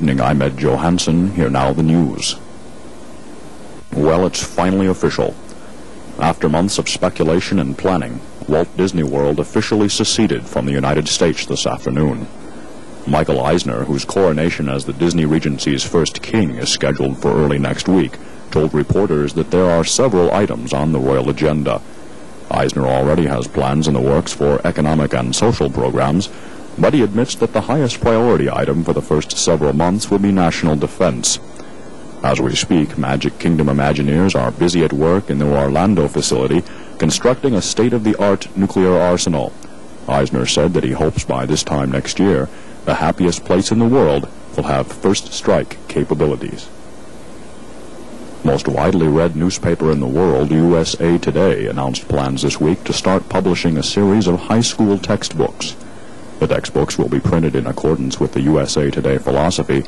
evening, I'm Johannsen. Here now the news. Well, it's finally official. After months of speculation and planning, Walt Disney World officially seceded from the United States this afternoon. Michael Eisner, whose coronation as the Disney Regency's first king is scheduled for early next week, told reporters that there are several items on the royal agenda. Eisner already has plans in the works for economic and social programs, but he admits that the highest priority item for the first several months will be national defense. As we speak, Magic Kingdom Imagineers are busy at work in their Orlando facility constructing a state-of-the-art nuclear arsenal. Eisner said that he hopes by this time next year, the happiest place in the world will have first strike capabilities. Most widely read newspaper in the world, USA Today, announced plans this week to start publishing a series of high school textbooks. The textbooks will be printed in accordance with the USA Today philosophy: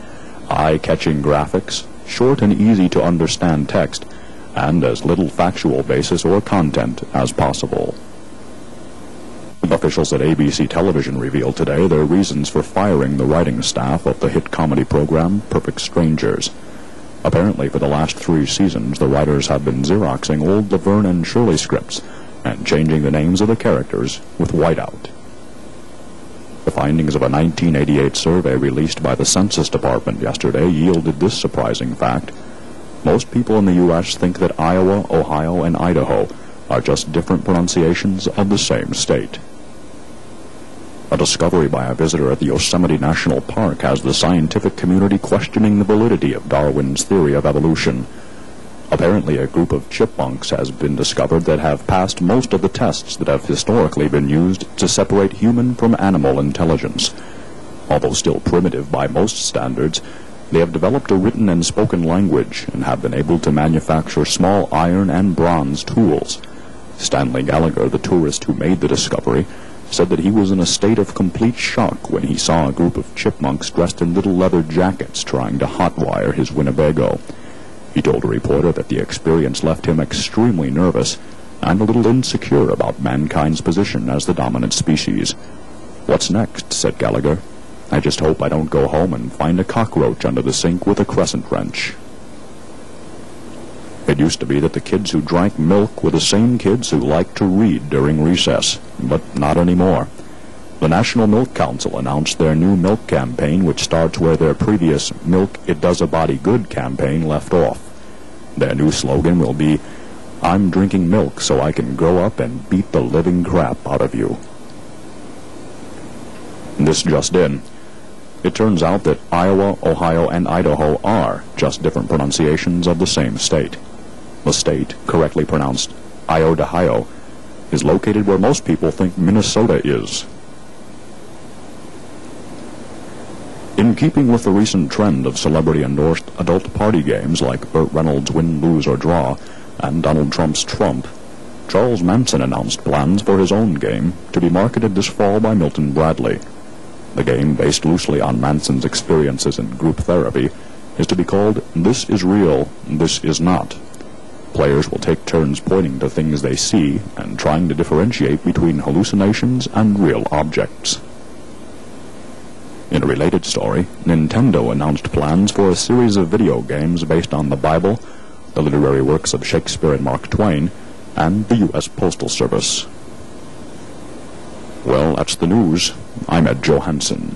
eye-catching graphics, short and easy-to-understand text, and as little factual basis or content as possible. Officials at ABC Television revealed today their reasons for firing the writing staff of the hit comedy program Perfect Strangers. Apparently, for the last 3 seasons, the writers have been Xeroxing old Laverne and Shirley scripts and changing the names of the characters with whiteout. The findings of a 1988 survey released by the Census Department yesterday yielded this surprising fact. Most people in the U.S. think that Iowa, Ohio, and Idaho are just different pronunciations of the same state. A discovery by a visitor at the Yosemite National Park has the scientific community questioning the validity of Darwin's theory of evolution. Apparently, a group of chipmunks has been discovered that have passed most of the tests that have historically been used to separate human from animal intelligence. Although still primitive by most standards, they have developed a written and spoken language and have been able to manufacture small iron and bronze tools. Stanley Gallagher, the tourist who made the discovery, said that he was in a state of complete shock when he saw a group of chipmunks dressed in little leather jackets trying to hotwire his Winnebago. He told a reporter that the experience left him extremely nervous and a little insecure about mankind's position as the dominant species. "What's next?" said Gallagher. "I just hope I don't go home and find a cockroach under the sink with a crescent wrench." It used to be that the kids who drank milk were the same kids who liked to read during recess, but not anymore. The National Milk Council announced their new milk campaign, which starts where their previous Milk It Does a Body Good campaign left off. Their new slogan will be, "I'm drinking milk so I can grow up and beat the living crap out of you." This just in. It turns out that Iowa, Ohio, and Idaho are just different pronunciations of the same state. The state, correctly pronounced Idaho, is located where most people think Minnesota is. In keeping with the recent trend of celebrity-endorsed adult party games like Burt Reynolds' Win, Lose, or Draw and Donald Trump's Trump, Charles Manson announced plans for his own game to be marketed this fall by Milton Bradley. The game, based loosely on Manson's experiences in group therapy, is to be called This Is Real, This Is Not. Players will take turns pointing to things they see and trying to differentiate between hallucinations and real objects. In a related story, Nintendo announced plans for a series of video games based on the Bible, the literary works of Shakespeare and Mark Twain, and the U.S. Postal Service. Well, that's the news. I'm Johannsen.